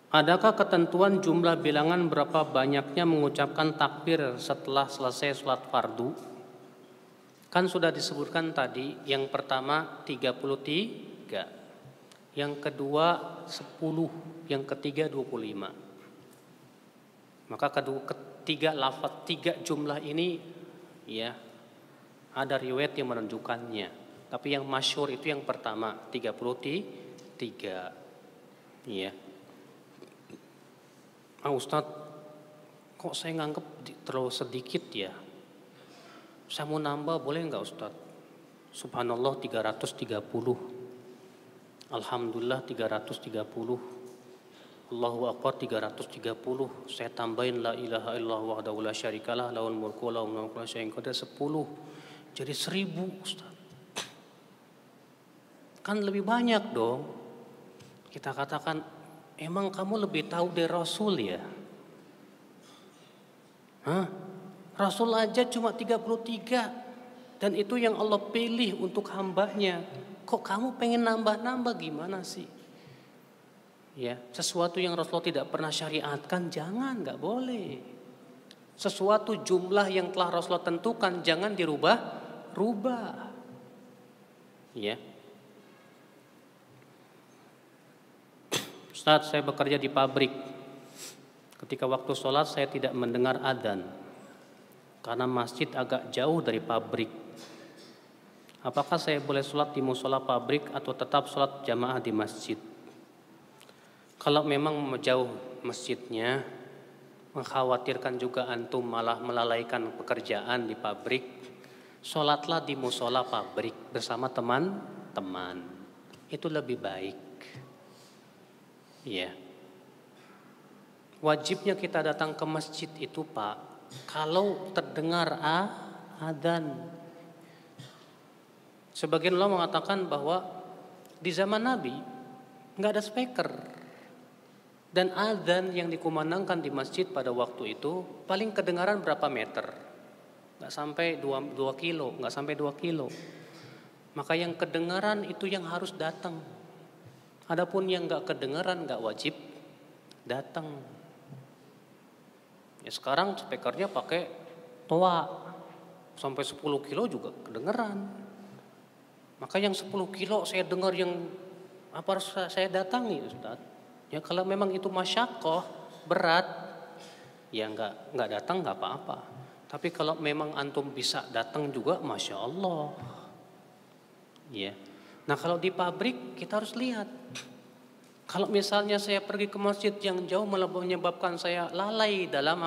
Adakah ketentuan jumlah bilangan berapa banyaknya mengucapkan takbir setelah selesai sholat fardu? Kan sudah disebutkan tadi, yang pertama 33, yang kedua 10, yang ketiga 25. Maka ketiga lafaz, tiga jumlah ini ya ada riwayat yang menunjukkannya. Tapi yang masyhur itu yang pertama 33. Ya. Ustadz, kok saya nganggep terlalu sedikit ya? Saya mau nambah boleh nggak Ustadz? Subhanallah 330, Alhamdulillah 330, Allahu Akbar 330, saya tambahin la ilaha illallah wahdahu la syarikalah lahul mulku wa lahul mulku wa syai'in qadir 10, jadi 1000 Ustadz. Kan lebih banyak dong. Kita katakan, emang kamu lebih tahu dari Rasul ya? Rasul aja cuma 33, dan itu yang Allah pilih untuk hambanya. Kok kamu pengen nambah-nambah gimana sih? Ya, sesuatu yang Rasulullah tidak pernah syariatkan jangan, nggak boleh. Sesuatu jumlah yang telah Rasulullah tentukan jangan dirubah-rubah. Ya. Ustaz, saya bekerja di pabrik. Ketika waktu sholat saya tidak mendengar adzan karena masjid agak jauh dari pabrik. Apakah saya boleh sholat di musola pabrik atau tetap sholat jamaah di masjid? Kalau memang jauh masjidnya, mengkhawatirkan juga antum malah melalaikan pekerjaan di pabrik, sholatlah di musola pabrik bersama teman-teman. Itu lebih baik. Ya. Wajibnya kita datang ke masjid itu Pak, kalau terdengar adzan. Sebagian ulama mengatakan bahwa di zaman Nabi nggak ada speaker, dan adzan yang dikumandangkan di masjid pada waktu itu paling kedengaran berapa meter? Nggak sampai 2 kilo, nggak sampai 2 kilo. Maka yang kedengaran itu yang harus datang. Adapun yang nggak kedengaran nggak wajib datang. Ya sekarang speakernya pakai toa, sampai 10 kilo juga kedengaran. Maka yang 10 kilo saya dengar yang apa harus saya datangi Ustaz? Ya kalau memang itu masyakoh berat, ya nggak datang nggak apa-apa. Tapi kalau memang antum bisa datang juga, masya Allah. Ya. Nah kalau di pabrik kita harus lihat. Kalau misalnya saya pergi ke masjid yang jauh malah menyebabkan saya lalai dalam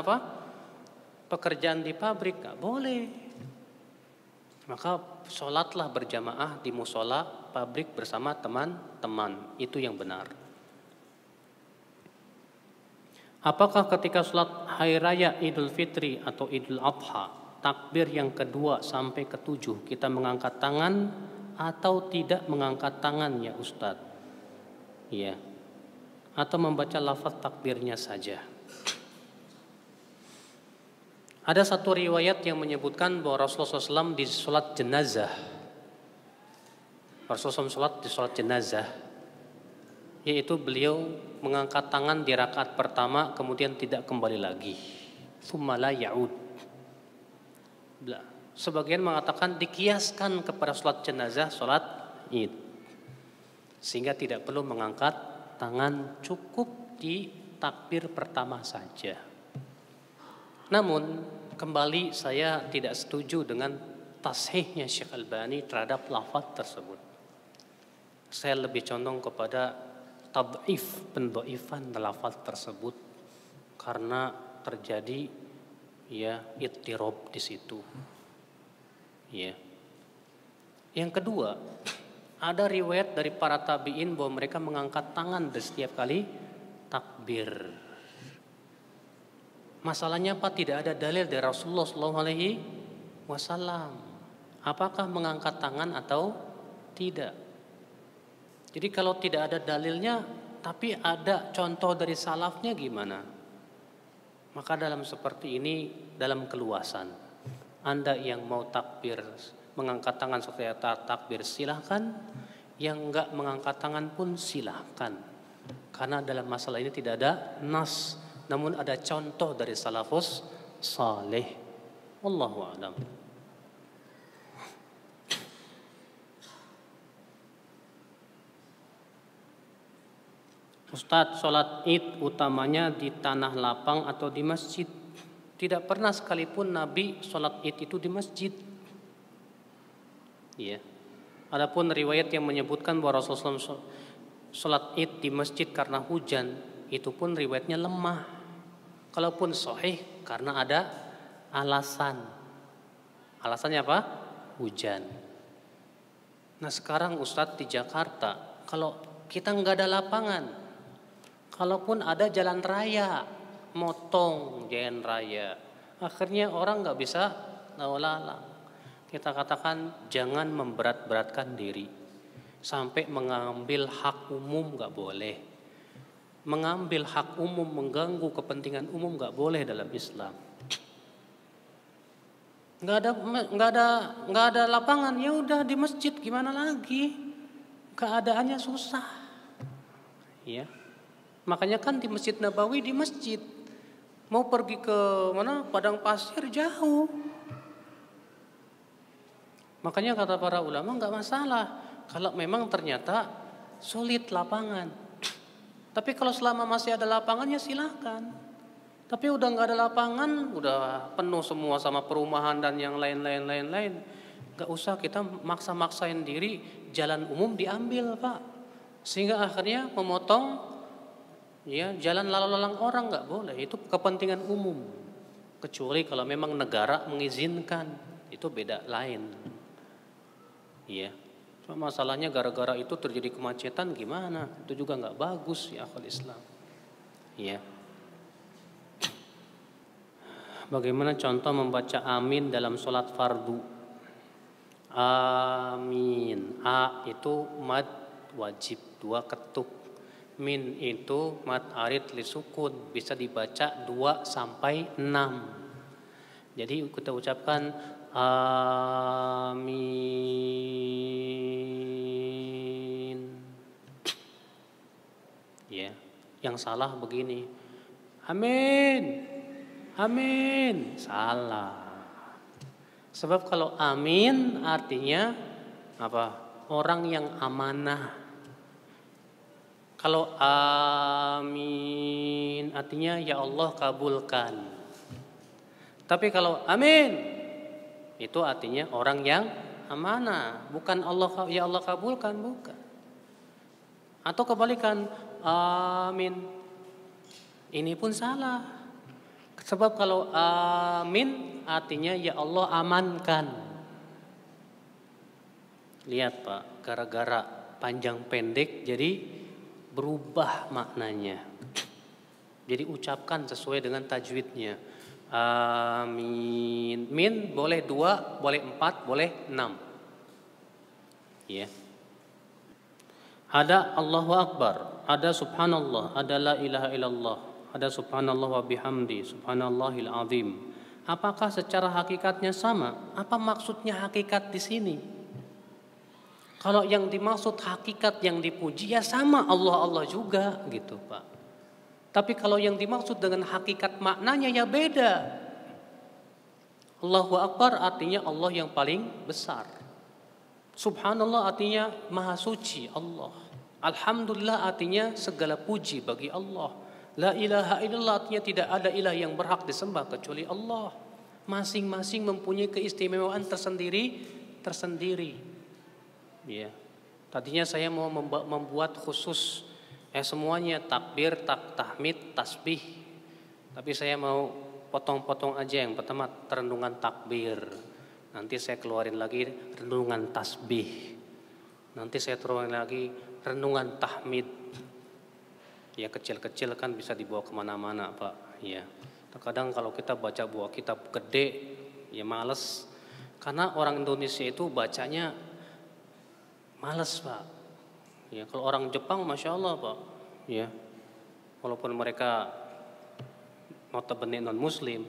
pekerjaan di pabrik, nggak boleh. Maka sholatlah berjamaah di musola pabrik bersama teman-teman, itu yang benar. Apakah ketika sholat hari raya Idul Fitri atau Idul Adha, takbir yang kedua sampai ketujuh kita mengangkat tangan atau tidak mengangkat tangan ya Ustadz? Ya. Atau membaca lafaz takbirnya saja. Ada satu riwayat yang menyebutkan bahwa Rasulullah SAW di sholat jenazah, Rasulullah SAW di sholat jenazah, yaitu beliau mengangkat tangan di rakaat pertama kemudian tidak kembali lagi. Tsumma la ya'ud. Sebagian mengatakan dikiaskan kepada sholat jenazah, sholat id, sehingga tidak perlu mengangkat tangan, cukup di takbir pertama saja. Namun kembali saya tidak setuju dengan tashihnya Syekh Albani terhadap lafaz tersebut. Saya lebih condong kepada tad'if, pendhaifan lafaz tersebut karena terjadi ya ittirab di situ. Ya. Yang kedua, ada riwayat dari para tabi'in bahwa mereka mengangkat tangan di setiap kali takbir. Masalahnya apa? Tidak ada dalil dari Rasulullah SAW. Apakah mengangkat tangan atau tidak? Jadi kalau tidak ada dalilnya, tapi ada contoh dari salafnya gimana? Maka dalam seperti ini, dalam keluasan, Anda yang mau takbir, mengangkat tangan setelah takbir silahkan, yang enggak mengangkat tangan pun silahkan. Karena dalam masalah ini tidak ada nas, namun ada contoh dari salafus saleh. Wallahu a'lam. Ustadz, sholat id utamanya di tanah lapang atau di masjid? Tidak pernah sekalipun Nabi sholat id itu di masjid. Iya. Adapun riwayat yang menyebutkan bahwa Rasulullah SAW sholat id di masjid karena hujan, itu pun riwayatnya lemah. Kalaupun sahih karena ada alasan. Alasannya apa? Hujan. Nah sekarang Ustadz di Jakarta, kalau kita nggak ada lapangan, kalaupun ada jalan raya, motong jalan raya, akhirnya orang nggak bisa lalu lalang. Kita katakan jangan memberat-beratkan diri sampai mengambil hak umum, nggak boleh. Mengambil hak umum, mengganggu kepentingan umum nggak boleh dalam Islam. Nggak ada lapangan, ya udah di masjid, gimana lagi? Keadaannya susah, ya. Makanya kan di Masjid Nabawi, di masjid. Mau pergi ke mana? Padang pasir jauh. Makanya kata para ulama nggak masalah kalau memang ternyata sulit lapangan. Tapi kalau selama masih ada lapangannya silakan. Tapi udah nggak ada lapangan, udah penuh semua sama perumahan dan yang lain-lain, nggak usah kita maksa-maksain diri jalan umum diambil, Pak. Sehingga akhirnya memotong ya jalan lalu lalang orang, nggak boleh. Itu kepentingan umum. Kecuali kalau memang negara mengizinkan, itu beda lain. Iya. Cuma masalahnya gara-gara itu terjadi kemacetan gimana? Itu juga nggak bagus ya akal Islam. Iya. Bagaimana contoh membaca amin dalam sholat fardu? Amin. A itu mad wajib 2 ketuk. Min itu mad arid li sukun, bisa dibaca 2 sampai 6. Jadi kita ucapkan amin. Ya, yang salah begini. Amin. Amin. Salah. Sebab kalau amin artinya apa? Orang yang amanah. Kalau amin artinya ya Allah kabulkan. Tapi kalau amin itu artinya orang yang amanah, bukan Allah ya Allah kabulkan, bukan. Atau kebalikan, amin. Ini pun salah. Sebab kalau amin artinya ya Allah amankan. Lihat Pak, gara-gara panjang pendek jadi berubah maknanya. Jadi ucapkan sesuai dengan tajwidnya. Amin. Min boleh 2, boleh 4, boleh 6. Ya. Ada Allahu Akbar, ada Subhanallah, ada La ilaha illallah, ada Subhanallah wa bihamdi, Subhanallahil azim. Apakah secara hakikatnya sama? Apa maksudnya hakikat di sini? Kalau yang dimaksud hakikat yang dipuji ya sama Allah juga gitu Pak. Tapi kalau yang dimaksud dengan hakikat maknanya ya beda. Allahu Akbar artinya Allah yang paling besar. Subhanallah artinya maha suci Allah. Alhamdulillah artinya segala puji bagi Allah. La ilaha illallah artinya tidak ada ilah yang berhak disembah kecuali Allah. Masing-masing mempunyai keistimewaan tersendiri. Ya. Tadinya saya mau membuat khusus semuanya takbir, tahmid, tasbih. Tapi saya mau potong-potong aja. Yang pertama renungan takbir. Nanti saya keluarin lagi renungan tasbih. Nanti saya keluarin lagi renungan tahmid. Ya kecil-kecil kan bisa dibawa kemana-mana Pak. Ya. Terkadang kalau kita baca buah kitab gede ya males. Karena orang Indonesia itu bacanya males Pak. Ya, kalau orang Jepang Masya Allah Pak, ya, walaupun mereka notabene non muslim,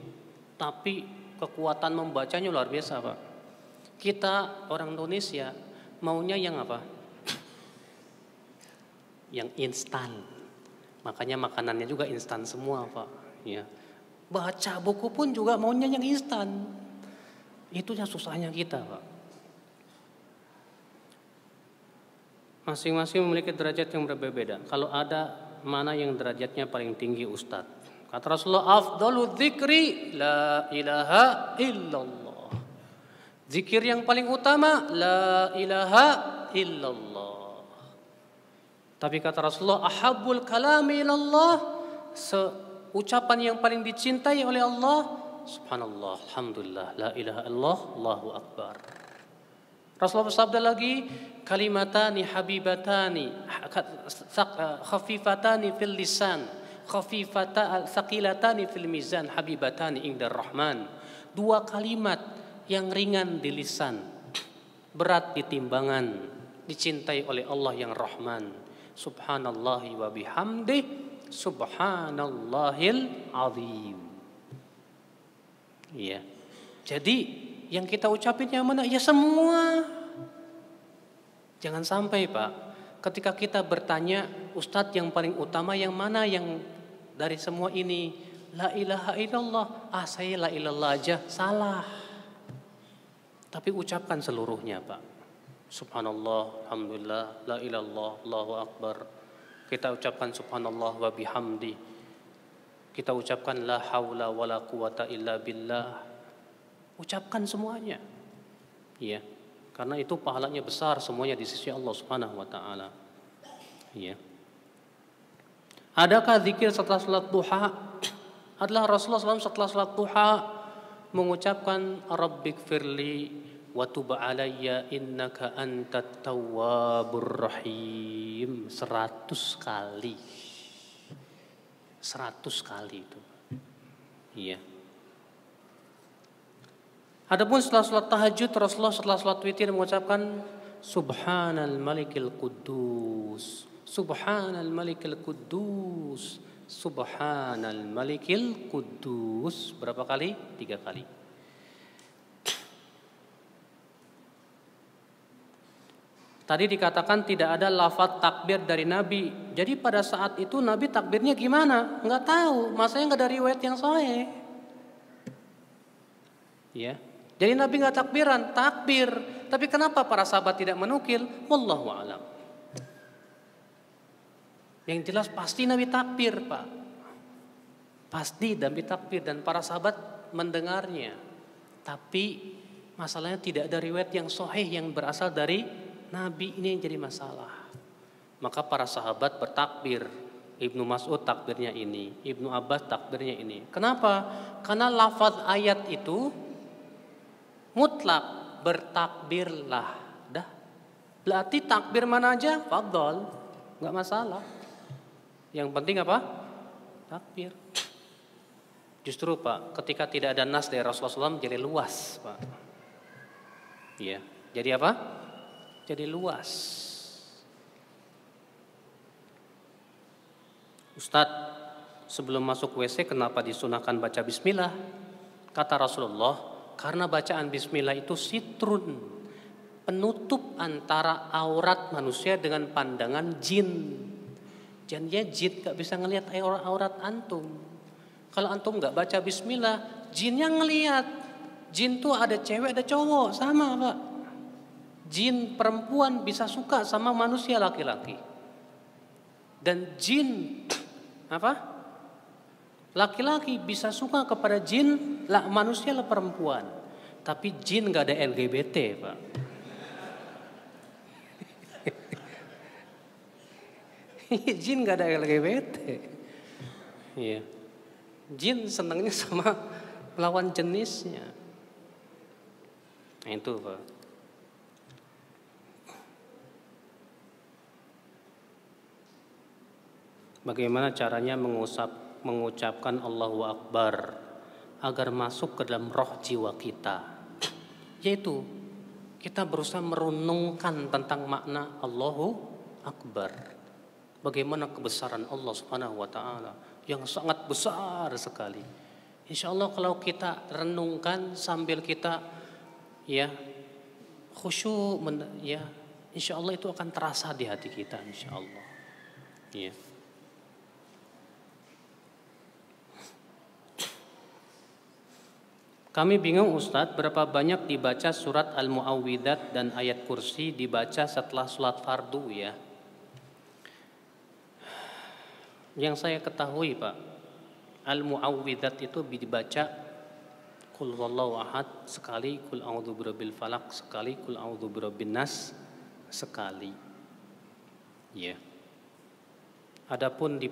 tapi kekuatan membacanya luar biasa Pak. Kita orang Indonesia maunya yang apa? Yang instan. Makanya makanannya juga instan semua, Pak. Ya. Baca buku pun juga maunya yang instan. Itu yang susahnya kita, Pak. Masing-masing memiliki derajat yang berbeda. Kalau ada mana yang derajatnya paling tinggi, Ustadz? Kata Rasulullah, afdalu dzikri la ilaha illallah. Zikir yang paling utama la ilaha illallah. Tapi kata Rasulullah, ahabbul kalami ilallah, ucapan yang paling dicintai oleh Allah, subhanallah, alhamdulillah, la ilaha illallah, Allahu akbar. Rasulullah bersabda lagi, kalimatani habibatani khafifatani fil lisan, thaqilatani fil mizan, habibatani indar rahman. Dua kalimat yang ringan di lisan, berat di timbangan, dicintai oleh Allah yang Rahman. Subhanallahi wa bihamdih, subhanallahil azim. Iya. Jadi yang kita ucapin yang mana? Ya semua. Jangan sampai, Pak, ketika kita bertanya, Ustadz yang paling utama yang mana yang dari semua ini? La ilaha illallah. Saya la ilallah aja. Salah. Tapi ucapkan seluruhnya, Pak. Subhanallah, alhamdulillah, la ilallah, Allahu akbar. Kita ucapkan subhanallah wa bihamdi. Kita ucapkan la haula wa la quwata illa billah. Ucapkan semuanya. Iya. Karena itu pahalanya besar semuanya di sisi Allah Subhanahu wa taala. Iya. Adakah zikir setelah salat duha? Adalah Rasulullah SAW setelah salat duha mengucapkan Rabbighfirli wa tub alayya innaka antat tawwabur rahim 100 kali. 100 kali itu. Iya. Adapun setelah salat tahajud, Rasulullah setelah salat witir mengucapkan Subhanal Malikil Quddus, Subhanal Malikil Quddus, Subhanal Malikil Quddus. Berapa kali? 3 kali. Tadi dikatakan tidak ada lafaz takbir dari Nabi. Jadi pada saat itu Nabi takbirnya gimana? Enggak tahu. Masanya enggak ada riwayat yang sahih. Ya. Jadi Nabi enggak takbir. Tapi kenapa para sahabat tidak menukil? Wallahu a'lam. Yang jelas pasti Nabi takbir, Pak. Pasti Nabi takbir dan para sahabat mendengarnya. Tapi masalahnya tidak ada riwayat yang sahih yang berasal dari Nabi, ini yang jadi masalah. Maka para sahabat bertakbir. Ibnu Mas'ud takbirnya ini, Ibnu Abbas takbirnya ini. Kenapa? Karena lafaz ayat itu mutlak, bertakbirlah. Dah. Berarti takbir mana aja, fadhol, enggak masalah. Yang penting apa? Takbir. Justru, Pak, ketika tidak ada nas dari Rasulullah SAW jadi luas, Pak. Iya. Jadi apa? Jadi luas. Ustadz, sebelum masuk WC kenapa disunahkan baca bismillah? Kata Rasulullah, karena bacaan bismillah itu sitrun, penutup antara aurat manusia dengan pandangan jin. Jadinya jin gak bisa ngelihat aurat antum. Kalau antum gak baca bismillah, jinnya ngelihat. Jin tuh ada cewek ada cowok, sama, Pak. Jin perempuan bisa suka sama manusia laki-laki. Dan jin laki-laki bisa suka kepada jin manusia perempuan. Tapi jin gak ada LGBT, Pak. Jin gak ada LGBT. Iya. Jin senangnya sama lawan jenisnya. Nah itu, Pak. Bagaimana caranya mengucapkan Allahu Akbar agar masuk ke dalam roh jiwa kita? Yaitu kita berusaha merenungkan tentang makna Allahu Akbar. Bagaimana kebesaran Allah Subhanahu wa taala yang sangat besar sekali. Insya Allah kalau kita renungkan sambil kita khusyuk, insya Allah itu akan terasa di hati kita, insya Allah. Ya. Kami bingung Ustadz, berapa banyak dibaca surat Al-Mu'awwidzat dan ayat kursi dibaca setelah sholat fardu ya? Yang saya ketahui Pak, Al-Mu'awwidzat itu dibaca Qul huwallahu ahad sekali, Qul a'udzu birabbil falaq sekali, Qul a'udzu birabbin nas sekali. Ya. Adapun di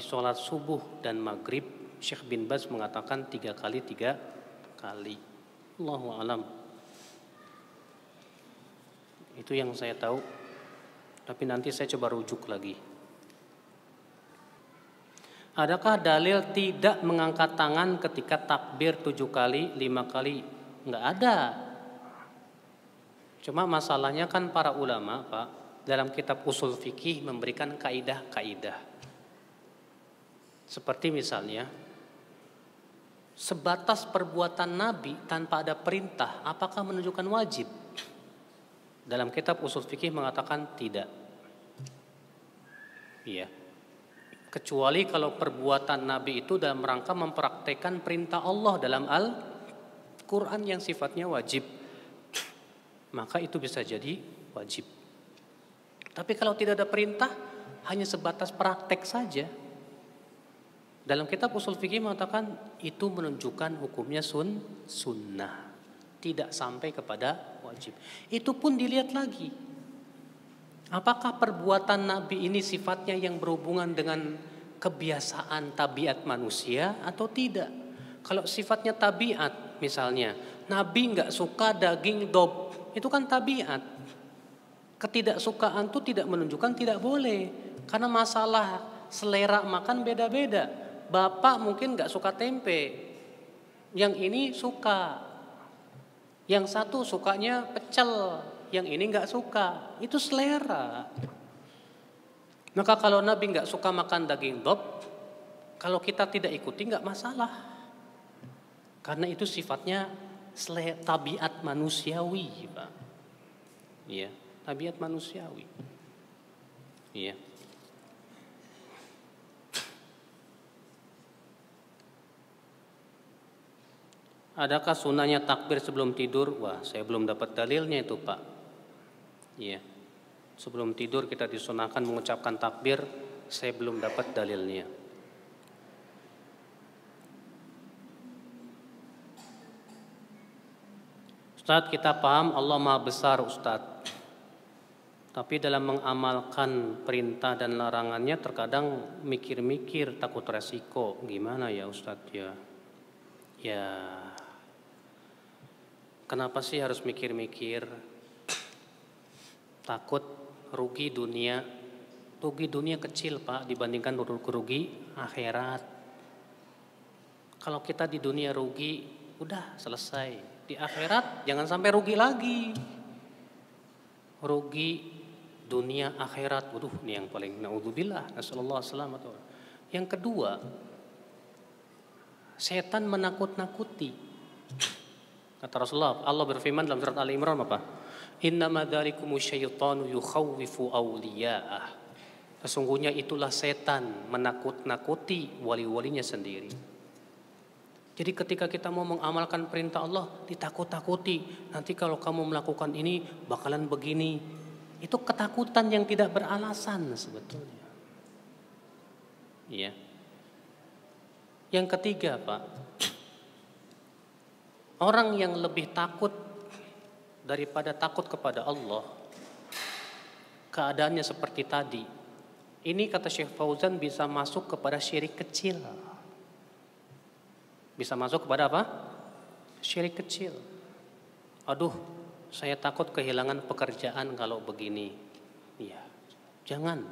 sholat subuh dan maghrib, Syekh bin Baz mengatakan 3 kali 3 kali. Allahu alam. Itu yang saya tahu. Tapi nanti saya coba rujuk lagi. Adakah dalil tidak mengangkat tangan ketika takbir 7 kali, 5 kali? Enggak ada. Cuma masalahnya kan para ulama, Pak, dalam kitab usul fikih memberikan kaidah-kaidah. Seperti misalnya, sebatas perbuatan Nabi tanpa ada perintah, apakah menunjukkan wajib? Dalam kitab usul fikih mengatakan tidak. Iya. Kecuali kalau perbuatan Nabi itu dalam rangka mempraktekkan perintah Allah dalam Al-Quran yang sifatnya wajib, maka itu bisa jadi wajib. Tapi kalau tidak ada perintah, hanya sebatas praktek saja, dalam kitab usul fikih mengatakan itu menunjukkan hukumnya sunnah, tidak sampai kepada wajib. Itu pun dilihat lagi, apakah perbuatan Nabi ini sifatnya yang berhubungan dengan kebiasaan tabiat manusia atau tidak? Kalau sifatnya tabiat, misalnya Nabi nggak suka daging dob, itu kan tabiat. Ketidaksukaan itu tidak menunjukkan tidak boleh, karena masalah selera makan beda-beda. Bapak mungkin nggak suka tempe, yang ini suka. Yang satu sukanya pecel, yang ini nggak suka. Itu selera. Maka kalau Nabi nggak suka makan daging dob, kalau kita tidak ikuti nggak masalah, karena itu sifatnya tabiat manusiawi, Pak. Iya, tabiat manusiawi. Iya. Adakah sunahnya takbir sebelum tidur? Wah, saya belum dapat dalilnya itu, Pak. Iya. Sebelum tidur kita disunahkan mengucapkan takbir, saya belum dapat dalilnya. Ustadz, kita paham Allah Maha Besar, Ustadz. Tapi dalam mengamalkan perintah dan larangannya terkadang mikir-mikir takut resiko. Gimana ya Ustadz ya? Ya, kenapa sih harus mikir-mikir? Takut rugi dunia. Rugi dunia kecil, Pak, dibandingkan rugi akhirat. Kalau kita di dunia rugi, udah selesai. Di akhirat jangan sampai rugi lagi. Rugi dunia akhirat, waduh, ini yang paling naudzubillah, nasallallahu alaihi. Yang kedua, setan menakut-nakuti. Kata Rasulullah, Allah berfirman dalam surat Ali Imran apa? Innama dzalikumus syaitanu yukhawwifu awliya'ah. Sesungguhnya itulah setan menakut-nakuti wali-walinya sendiri. Jadi ketika kita mau mengamalkan perintah Allah, ditakut-takuti. Nanti kalau kamu melakukan ini bakalan begini. Itu ketakutan yang tidak beralasan sebetulnya. Iya. Yang ketiga, Pak, orang yang lebih takut daripada takut kepada Allah, keadaannya seperti tadi. Ini kata Syekh Fauzan bisa masuk kepada syirik kecil. Bisa masuk kepada apa? Syirik kecil. Aduh, saya takut kehilangan pekerjaan kalau begini. Iya, jangan.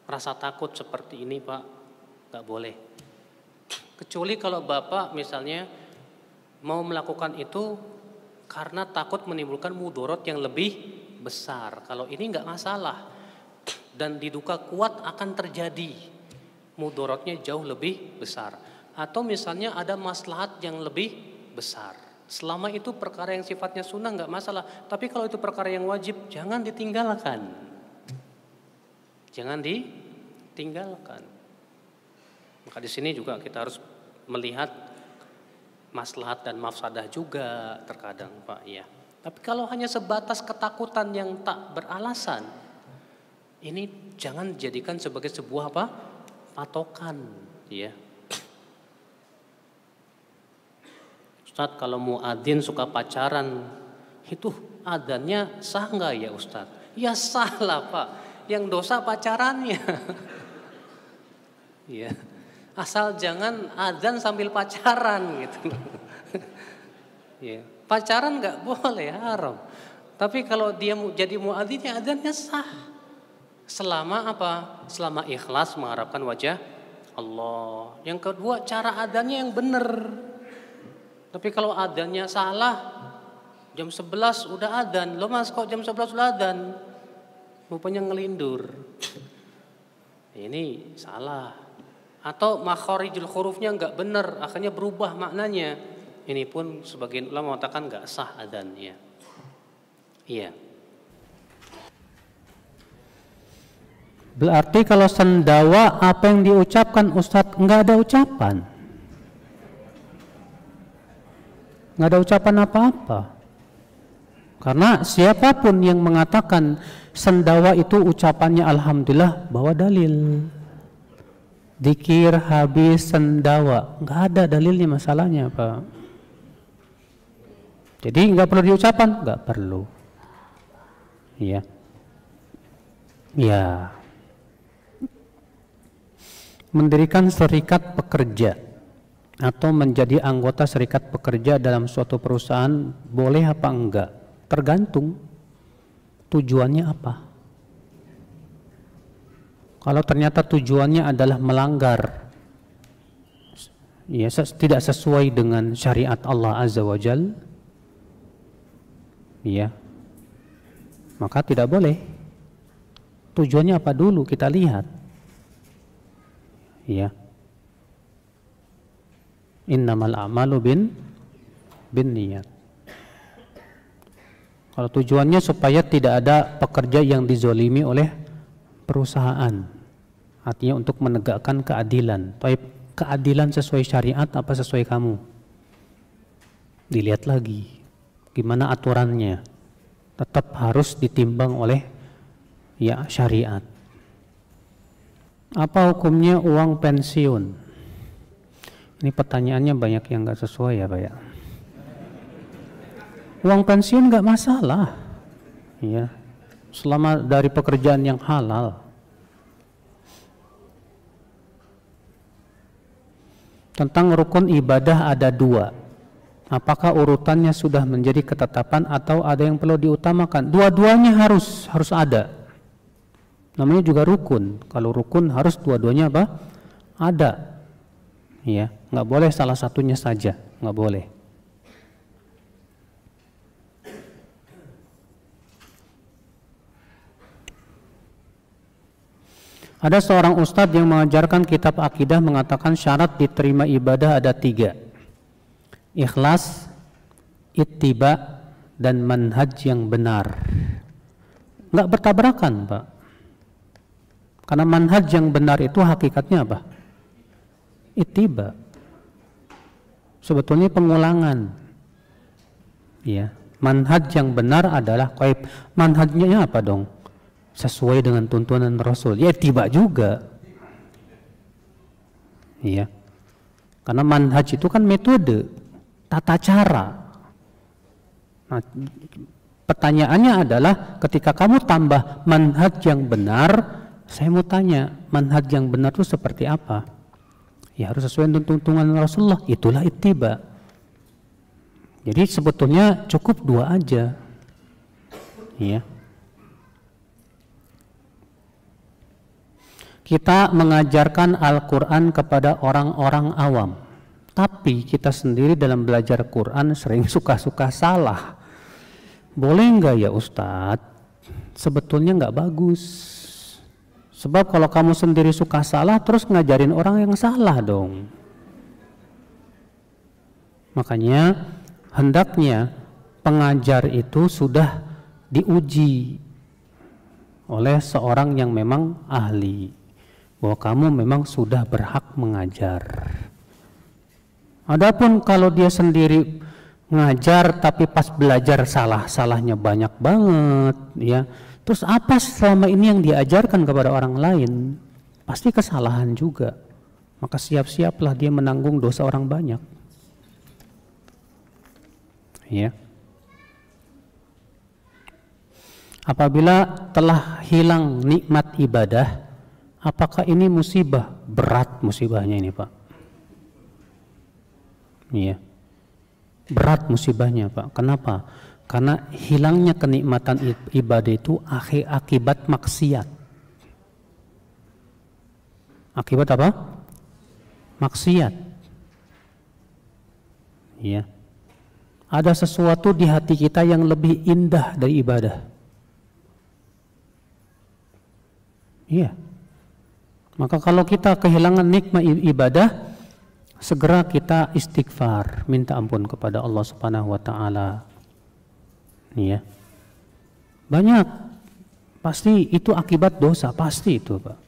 Rasa takut seperti ini, Pak, gak boleh. Kecuali kalau Bapak misalnya mau melakukan itu karena takut menimbulkan mudorot yang lebih besar. Kalau ini gak masalah. Dan diduga kuat akan terjadi. Mudorotnya jauh lebih besar. Atau misalnya ada maslahat yang lebih besar. Selama itu perkara yang sifatnya sunnah gak masalah. Tapi kalau itu perkara yang wajib, jangan ditinggalkan. Jangan ditinggalkan. Maka di sini juga kita harus melihat maslahat dan mafsadah juga terkadang Pak ya. Tapi kalau hanya sebatas ketakutan yang tak beralasan, ini jangan jadikan sebagai sebuah apa? Patokan ya. Ustadz, kalau muadzin suka pacaran, itu adzannya sah nggak ya Ustadz? Ya sah lah Pak, yang dosa pacarannya. Ya, asal jangan adzan sambil pacaran gitu. Ya, pacaran nggak boleh, haram. Tapi kalau dia jadi muadzin, ya adzannya sah. Selama apa? Selama ikhlas mengharapkan wajah Allah. Yang kedua, cara adzannya yang benar. Tapi kalau adzannya salah, jam 11 udah adzan. Lo mas kok jam 11 udah adzan? Rupanya ngelindur. Ini salah. Atau makharijul hurufnya enggak benar, akhirnya berubah maknanya. Ini pun sebagian ulama mengatakan enggak sah adzannya. Iya. Berarti kalau sendawa apa yang diucapkan Ustadz enggak ada ucapan. Enggak ada ucapan apa-apa. Karena siapapun yang mengatakan sendawa itu ucapannya alhamdulillah, bawa dalil. Dzikir habis sendawa, enggak ada dalilnya, masalahnya Pak. Jadi enggak perlu diucapan, enggak perlu. Iya. Ya. Mendirikan serikat pekerja atau menjadi anggota serikat pekerja dalam suatu perusahaan boleh apa enggak? Tergantung tujuannya apa. Kalau ternyata tujuannya adalah melanggar, ya tidak sesuai dengan syariat Allah Azza wa Jal, ya, maka tidak boleh. Tujuannya apa dulu kita lihat, ya. Innamal a'malu bin niyat. Kalau tujuannya supaya tidak ada pekerja yang dizolimi oleh perusahaan, artinya untuk menegakkan keadilan. Tapi keadilan sesuai syariat apa sesuai kamu? Dilihat lagi gimana aturannya. Tetap harus ditimbang oleh ya syariat. Apa hukumnya uang pensiun? Ini pertanyaannya banyak yang nggak sesuai ya Pak ya. Uang pensiun nggak masalah, ya, selama dari pekerjaan yang halal. Tentang rukun ibadah ada dua. Apakah urutannya sudah menjadi ketetapan atau ada yang perlu diutamakan? Dua-duanya harus ada. Namanya juga rukun. Kalau rukun harus dua-duanya apa? Ada. Ya, nggak boleh salah satunya saja, nggak boleh. Ada seorang ustadz yang mengajarkan kitab akidah mengatakan syarat diterima ibadah ada 3. Ikhlas, ittiba, dan manhaj yang benar. Nggak bertabrakan Pak. Karena manhaj yang benar itu hakikatnya apa? Ittiba. Sebetulnya pengulangan. Ya, manhaj yang benar adalah manhajnya apa dong? Sesuai dengan tuntunan Rasul, ya tiba juga, ya, karena manhaj itu kan metode, tata cara. Nah, pertanyaannya adalah ketika kamu tambah manhaj yang benar, saya mau tanya, manhaj yang benar itu seperti apa? Ya harus sesuai dengan tuntunan Rasulullah, itulah ittiba. Jadi sebetulnya cukup 2 aja, ya. Kita mengajarkan Al-Quran kepada orang-orang awam, tapi kita sendiri dalam belajar Quran sering suka-suka salah. Boleh enggak ya Ustadz? Sebetulnya enggak bagus. Sebab kalau kamu sendiri suka salah terus ngajarin orang yang salah dong. Makanya hendaknya pengajar itu sudah diuji oleh seorang yang memang ahli, bahwa kamu memang sudah berhak mengajar. Adapun kalau dia sendiri ngajar tapi pas belajar salahnya banyak banget, ya. Terus apa selama ini yang diajarkan kepada orang lain? Pasti kesalahan juga. Maka siap-siaplah dia menanggung dosa orang banyak. Ya. Apabila telah hilang nikmat ibadah, apakah ini musibah? Berat musibahnya ini, Pak. Iya. Berat musibahnya, Pak. Kenapa? Karena hilangnya kenikmatan ibadah itu akibat maksiat. Akibat apa? Maksiat. Iya. Ada sesuatu di hati kita yang lebih indah dari ibadah. Iya. Maka kalau kita kehilangan nikmat ibadah, segera kita istighfar, minta ampun kepada Allah Subhanahu wa taala. Iya. Banyak. Pasti itu akibat dosa, pasti itu, Pak.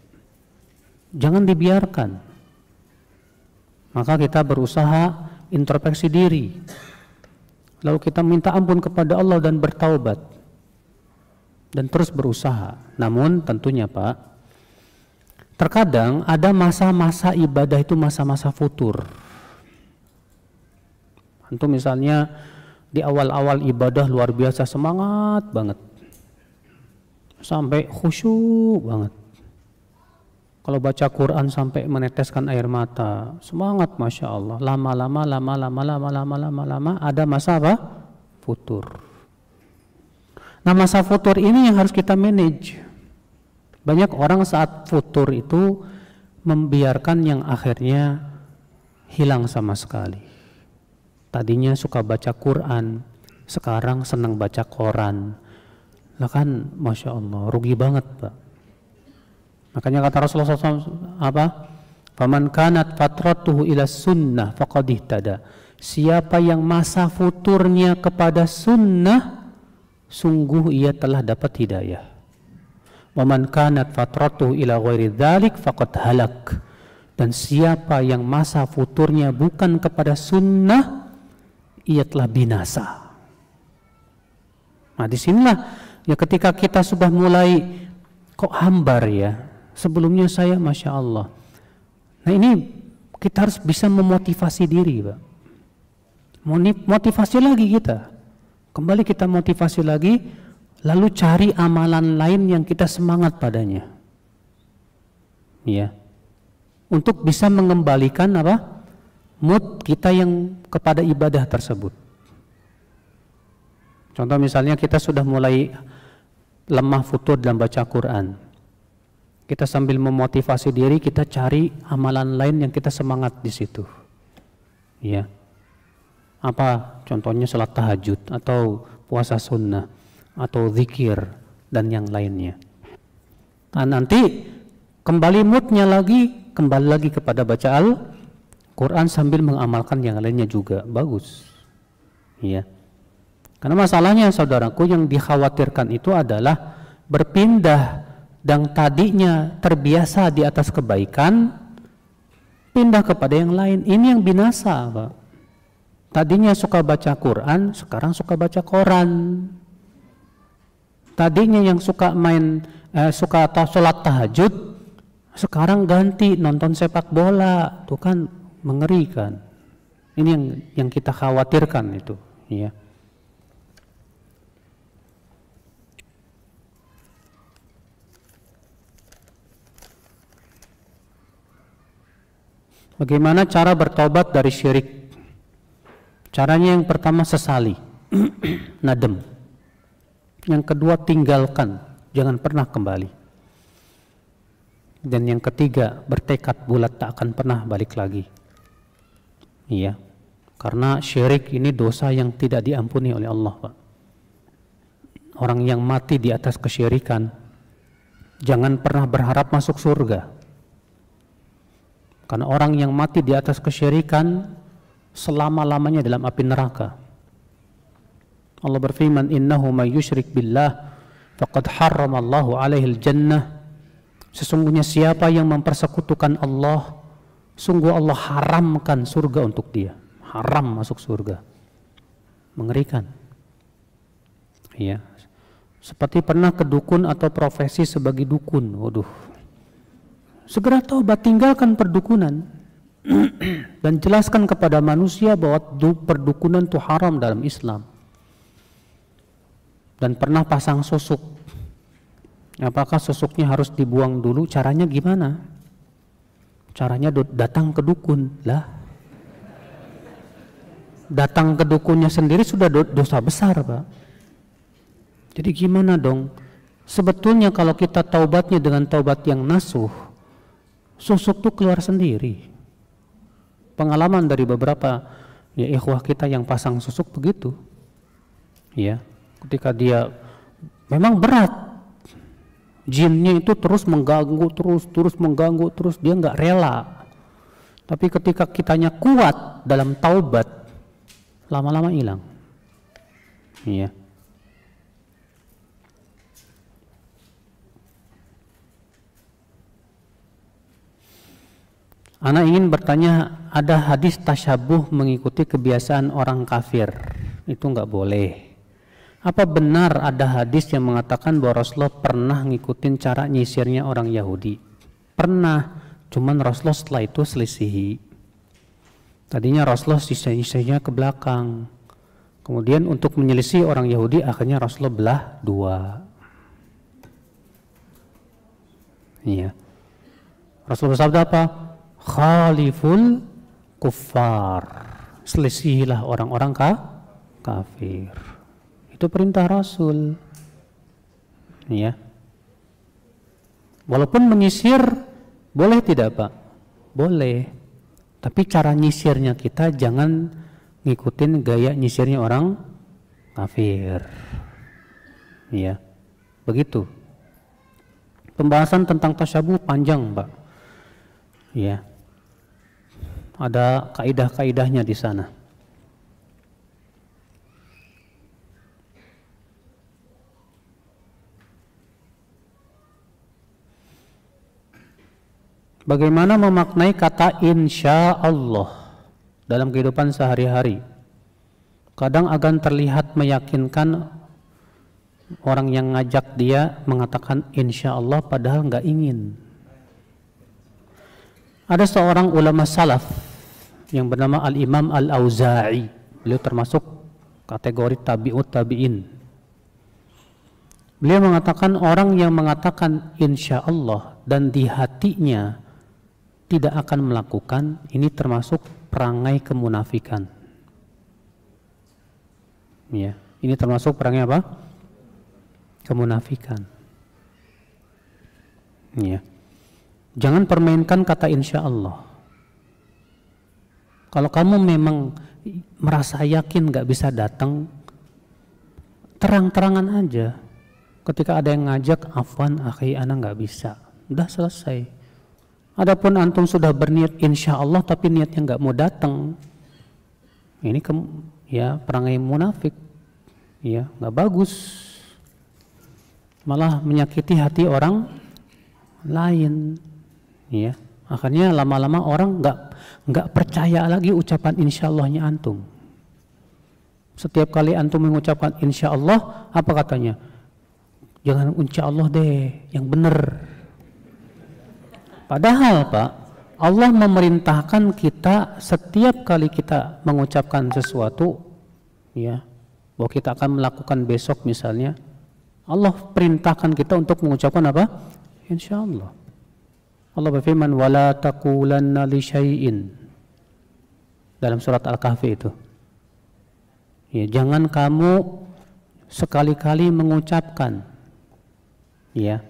Jangan dibiarkan. Maka kita berusaha introspeksi diri. Lalu kita minta ampun kepada Allah dan bertaubat. Dan terus berusaha. Namun tentunya, Pak, terkadang ada masa-masa ibadah itu masa-masa futur. Antum misalnya di awal-awal ibadah luar biasa semangat banget. Sampai khusyuk banget. Kalau baca Quran sampai meneteskan air mata, semangat Masya Allah. Lama-lama ada masa apa? Futur. Nah, masa futur ini yang harus kita manage. Banyak orang saat futur itu membiarkan yang akhirnya hilang sama sekali. Tadinya suka baca Quran, sekarang senang baca koran. Lah kan Masya Allah, rugi banget, Pak. Makanya kata Rasulullah SAW apa? Faman kanat fatratuhu ila sunnah faqad ihtada. Siapa yang masa futurnya kepada sunnah, sungguh ia telah dapat hidayah. Waman kanat fatratuhu ila ghairi dzalik faqad halak. Dan siapa yang masa futurnya bukan kepada sunnah, ia telah binasa. Nah, disinilah ya ketika kita sudah mulai kok hambar ya. Sebelumnya saya Masya Allah. Nah, ini kita harus bisa memotivasi diri, Pak. Motivasi lagi kita. Kembali kita motivasi lagi, lalu cari amalan lain yang kita semangat padanya. Ya. Untuk bisa mengembalikan apa? Mood kita yang kepada ibadah tersebut. Contoh misalnya kita sudah mulai lemah futur dalam baca Quran. Kita sambil memotivasi diri, kita cari amalan lain yang kita semangat di situ. Ya. Apa contohnya salat tahajud atau puasa sunnah atau zikir dan yang lainnya. Nah, nanti kembali moodnya lagi, kembali lagi kepada baca Al-Quran sambil mengamalkan yang lainnya juga. Bagus. Ya. Karena masalahnya saudaraku yang dikhawatirkan itu adalah berpindah dan tadinya terbiasa di atas kebaikan pindah kepada yang lain. Ini yang binasa, Pak. Tadinya suka baca Quran, sekarang suka baca koran. Tadinya yang suka suka sholat tahajud, sekarang ganti nonton sepak bola. Itu kan mengerikan. Ini yang kita khawatirkan itu, ya. Bagaimana cara bertobat dari syirik? Caranya yang pertama sesali, nadem. Yang kedua tinggalkan, jangan pernah kembali. Dan yang ketiga bertekad bulat tak akan pernah balik lagi. Iya, karena syirik ini dosa yang tidak diampuni oleh Allah, Pak. Orang yang mati di atas kesyirikan, jangan pernah berharap masuk surga. Karena orang yang mati di atas kesyirikan selama-lamanya dalam api neraka. Allah berfirman, "Innahu may yusyrik billah faqad harramallahu 'alaihil jannah." Sesungguhnya siapa yang mempersekutukan Allah, sungguh Allah haramkan surga untuk dia. haram masuk surga. Mengerikan. Ya. Seperti pernah ke dukun atau profesi sebagai dukun. Waduh. Segera taubat, tinggalkan perdukunan. Dan jelaskan kepada manusia bahwa perdukunan itu haram dalam Islam. Dan pernah pasang susuk. Apakah susuknya harus dibuang dulu? Caranya gimana? Caranya datang ke dukun. Lah. Datang ke dukunnya sendiri sudah dosa besar, Pak. Jadi gimana dong? Sebetulnya kalau kita taubatnya dengan taubat yang nasuh, susuk tuh keluar sendiri. Pengalaman dari beberapa ya ikhwah kita yang pasang susuk begitu. Ya, ketika dia memang berat, jinnya itu terus mengganggu, terus mengganggu, terus dia nggak rela. Tapi ketika kitanya kuat dalam taubat, lama-lama hilang. Iya. Ana ingin bertanya, ada hadis tasyabuh mengikuti kebiasaan orang kafir, itu nggak boleh. Apa benar ada hadis yang mengatakan bahwa Rasulullah pernah ngikutin cara nyisirnya orang Yahudi? Pernah, cuman Rasulullah setelah itu selisihi. Tadinya Rasulullah sisa-sisanya ke belakang. Kemudian untuk menyelisih orang Yahudi akhirnya Rasulullah belah dua. Iya. Rasulullah bersabda apa? Khaliful kuffar, selisihilah orang-orang kafir. Itu perintah Rasul. Ya. Walaupun menyisir boleh tidak, Pak? Boleh. Tapi cara nyisirnya kita jangan ngikutin gaya nyisirnya orang kafir. Ya. Begitu. Pembahasan tentang tasyabuh panjang, Pak. Ya. Ada kaidah-kaidahnya di sana. Bagaimana memaknai kata insya Allah dalam kehidupan sehari-hari? Kadang akan terlihat meyakinkan orang yang ngajak dia mengatakan insya Allah padahal nggak ingin. Ada seorang ulama salaf yang bernama Al-Imam Al-Auza'i. Beliau termasuk kategori tabi'ut tabi'in. Beliau mengatakan orang yang mengatakan insya Allah dan di hatinya tidak akan melakukan, ini termasuk perangai kemunafikan. Ya, ini termasuk perangai apa? Kemunafikan. Ya. Jangan permainkan kata insya Allah. Kalau kamu memang merasa yakin gak bisa datang, terang-terangan aja. Ketika ada yang ngajak, afwan akhi ana gak bisa, udah selesai. Adapun antum sudah berniat insya Allah tapi niatnya gak mau datang, ini ya perangai munafik, ya gak bagus, malah menyakiti hati orang lain, ya. Akhirnya lama-lama orang nggak percaya lagi ucapan insya Allahnya antum. Setiap kali antum mengucapkan insya Allah, apa katanya? Jangan insya Allah deh, yang benar. Padahal Pak, Allah memerintahkan kita setiap kali kita mengucapkan sesuatu, ya, bahwa kita akan melakukan besok misalnya, Allah perintahkan kita untuk mengucapkan apa? Insya Allah. Allah berfirman wala taqulanna li syai'in dalam surat Al-Kahfi itu. Ya, jangan kamu sekali-kali mengucapkan ya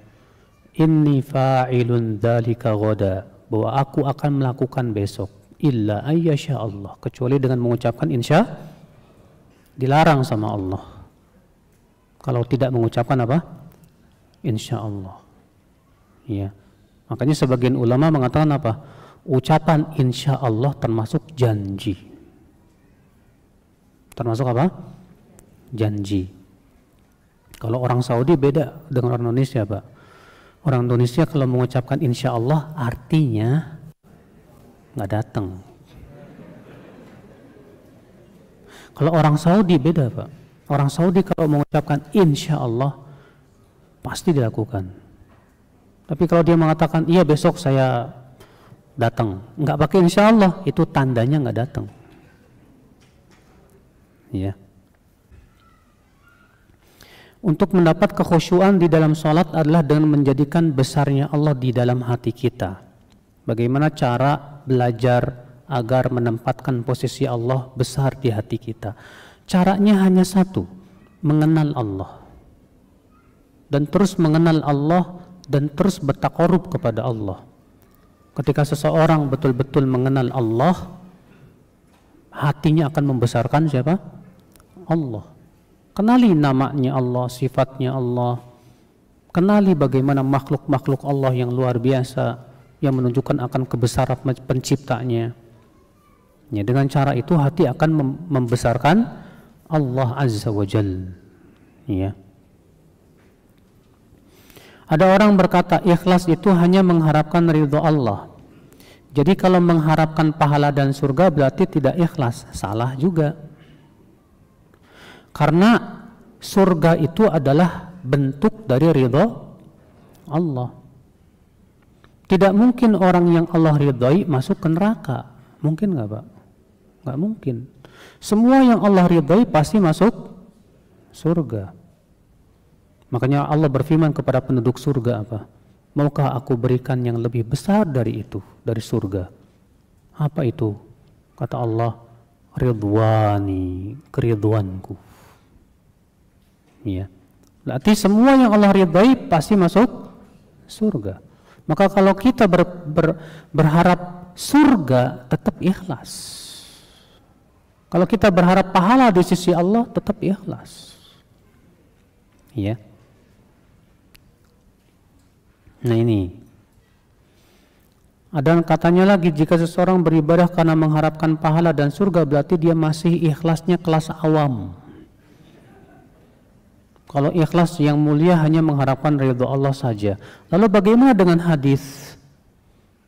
inni fa'ilun dzalika ghadan, bahwa aku akan melakukan besok, illa ayyasha Allah, kecuali dengan mengucapkan insya. Dilarang sama Allah kalau tidak mengucapkan apa? Insya Allah. Ya. Makanya sebagian ulama mengatakan apa? Ucapan insya Allah termasuk janji. Termasuk apa? Janji. Kalau orang Saudi beda dengan orang Indonesia, Pak. Orang Indonesia kalau mengucapkan insya Allah artinya nggak datang. Kalau orang Saudi beda Pak. Orang Saudi kalau mengucapkan insya Allah pasti dilakukan. Tapi kalau dia mengatakan iya besok saya datang, nggak pakai insya Allah, itu tandanya nggak datang. Ya. Untuk mendapat kekhusyuan di dalam sholat adalah dengan menjadikan besarnya Allah di dalam hati kita. Bagaimana cara belajar agar menempatkan posisi Allah besar di hati kita? Caranya hanya satu, mengenal Allah. Dan terus mengenal Allah dan terus bertakarub kepada Allah. Ketika seseorang betul-betul mengenal Allah, hatinya akan membesarkan siapa? Allah. Kenali namanya Allah, sifatnya Allah. Kenali bagaimana makhluk-makhluk Allah yang luar biasa, yang menunjukkan akan kebesaran penciptanya. Ya, dengan cara itu hati akan membesarkan Allah Azza wa Jal. Ya. Ada orang berkata ikhlas itu hanya mengharapkan ridho Allah. Jadi kalau mengharapkan pahala dan surga berarti tidak ikhlas. Salah juga. Karena surga itu adalah bentuk dari ridho Allah. Tidak mungkin orang yang Allah ridhoi masuk ke neraka. Mungkin nggak Pak? Nggak mungkin. Semua yang Allah ridhoi pasti masuk surga. Makanya Allah berfirman kepada penduduk surga apa? Maukah aku berikan yang lebih besar dari itu, dari surga? Apa itu? Kata Allah, ridwani, keridwanku. Ya. Berarti semua yang Allah ridhai pasti masuk surga. Maka kalau kita berharap surga, tetap ikhlas. Kalau kita berharap pahala di sisi Allah, tetap ikhlas. Ya. Nah ini. Ada katanya lagi, jika seseorang beribadah karena mengharapkan pahala dan surga, berarti dia masih ikhlasnya kelas awam. Kalau ikhlas yang mulia hanya mengharapkan ridho Allah saja. Lalu bagaimana dengan hadis?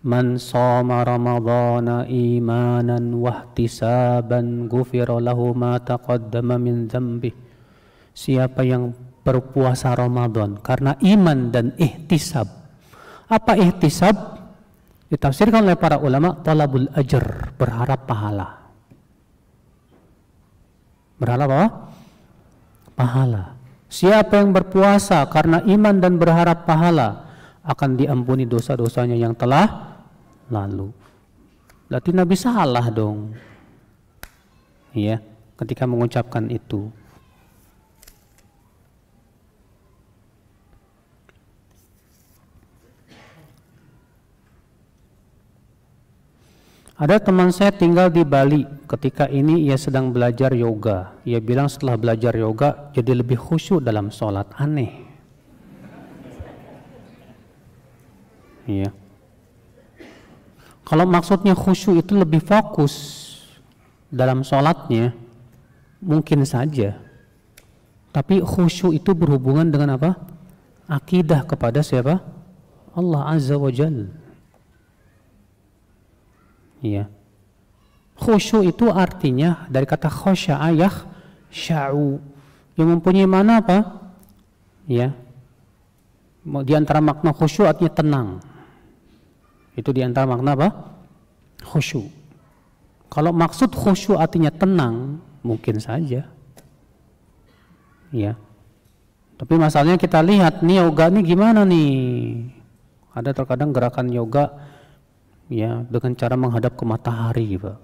Man shoma ramadhana imanan wahtisaban ghufira lahu ma taqaddama min dzambi. Siapa yang berpuasa Ramadan karena iman dan ihtisab. Apa ihtisab? Ditafsirkan oleh para ulama talabul ajr, berharap pahala. Berharap apa? Pahala. Siapa yang berpuasa karena iman dan berharap pahala akan diampuni dosa-dosanya yang telah lalu. Berarti Nabi salah dong. Ya, ketika mengucapkan itu. Ada teman saya tinggal di Bali. Ketika ini ia sedang belajar yoga. Ia bilang setelah belajar yoga jadi lebih khusyuk dalam sholat. Aneh. Ya. Kalau maksudnya khusyuk itu lebih fokus dalam sholatnya, mungkin saja. Tapi khusyuk itu berhubungan dengan apa? Akidah kepada siapa? Allah Azza wa Jalla. Ya. Khusyuk itu artinya dari kata khosya'a yakhsha'u, yang mempunyai mana apa? Ya. Di antara makna khusyuk artinya tenang. Itu di antara makna apa? Khusyuk. Kalau maksud khusyuk artinya tenang, mungkin saja. Ya. Tapi masalahnya kita lihat nih yoga nih gimana nih? Ada terkadang gerakan yoga ya dengan cara menghadap ke matahari, Pak.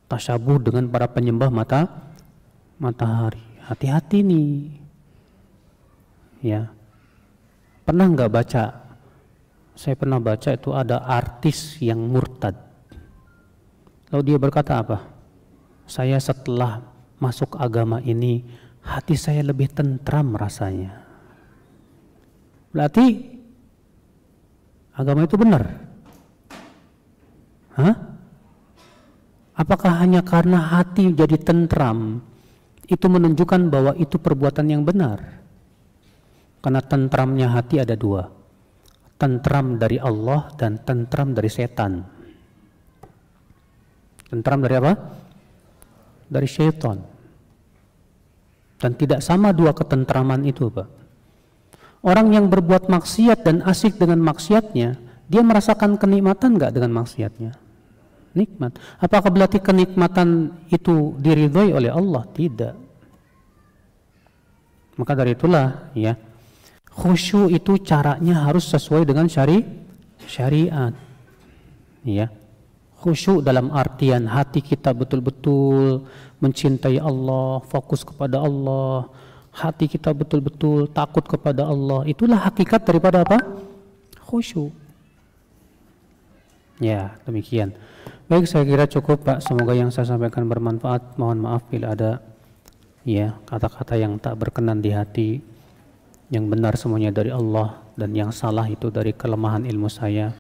Tasyabuh dengan para penyembah matahari. Hati-hati nih. Ya. Pernah nggak baca? Saya pernah baca itu ada artis yang murtad. Lalu dia berkata apa? Saya setelah masuk agama ini hati saya lebih tentram rasanya. Berarti agama itu benar? Hah? Apakah hanya karena hati jadi tentram itu menunjukkan bahwa itu perbuatan yang benar? Karena tentramnya hati ada dua. Tentram dari Allah dan tentram dari setan. Tentram dari apa? dari syaitan. Dan tidak sama dua ketentraman itu, Pak. Orang yang berbuat maksiat dan asik dengan maksiatnya, dia merasakan kenikmatan nggak dengan maksiatnya? Nikmat. Apakah berarti kenikmatan itu diridhoi oleh Allah? Tidak. Maka dari itulah ya, khusyuk itu caranya harus sesuai dengan syariat. Ya. Khusyuk dalam artian hati kita betul-betul mencintai Allah, fokus kepada Allah, hati kita betul-betul takut kepada Allah. Itulah hakikat daripada apa? Khusyuk. Ya, demikian. Baik, saya kira cukup, Pak. Semoga yang saya sampaikan bermanfaat. Mohon maaf bila ada ya kata-kata yang tak berkenan di hati. Yang benar semuanya dari Allah dan yang salah itu dari kelemahan ilmu saya.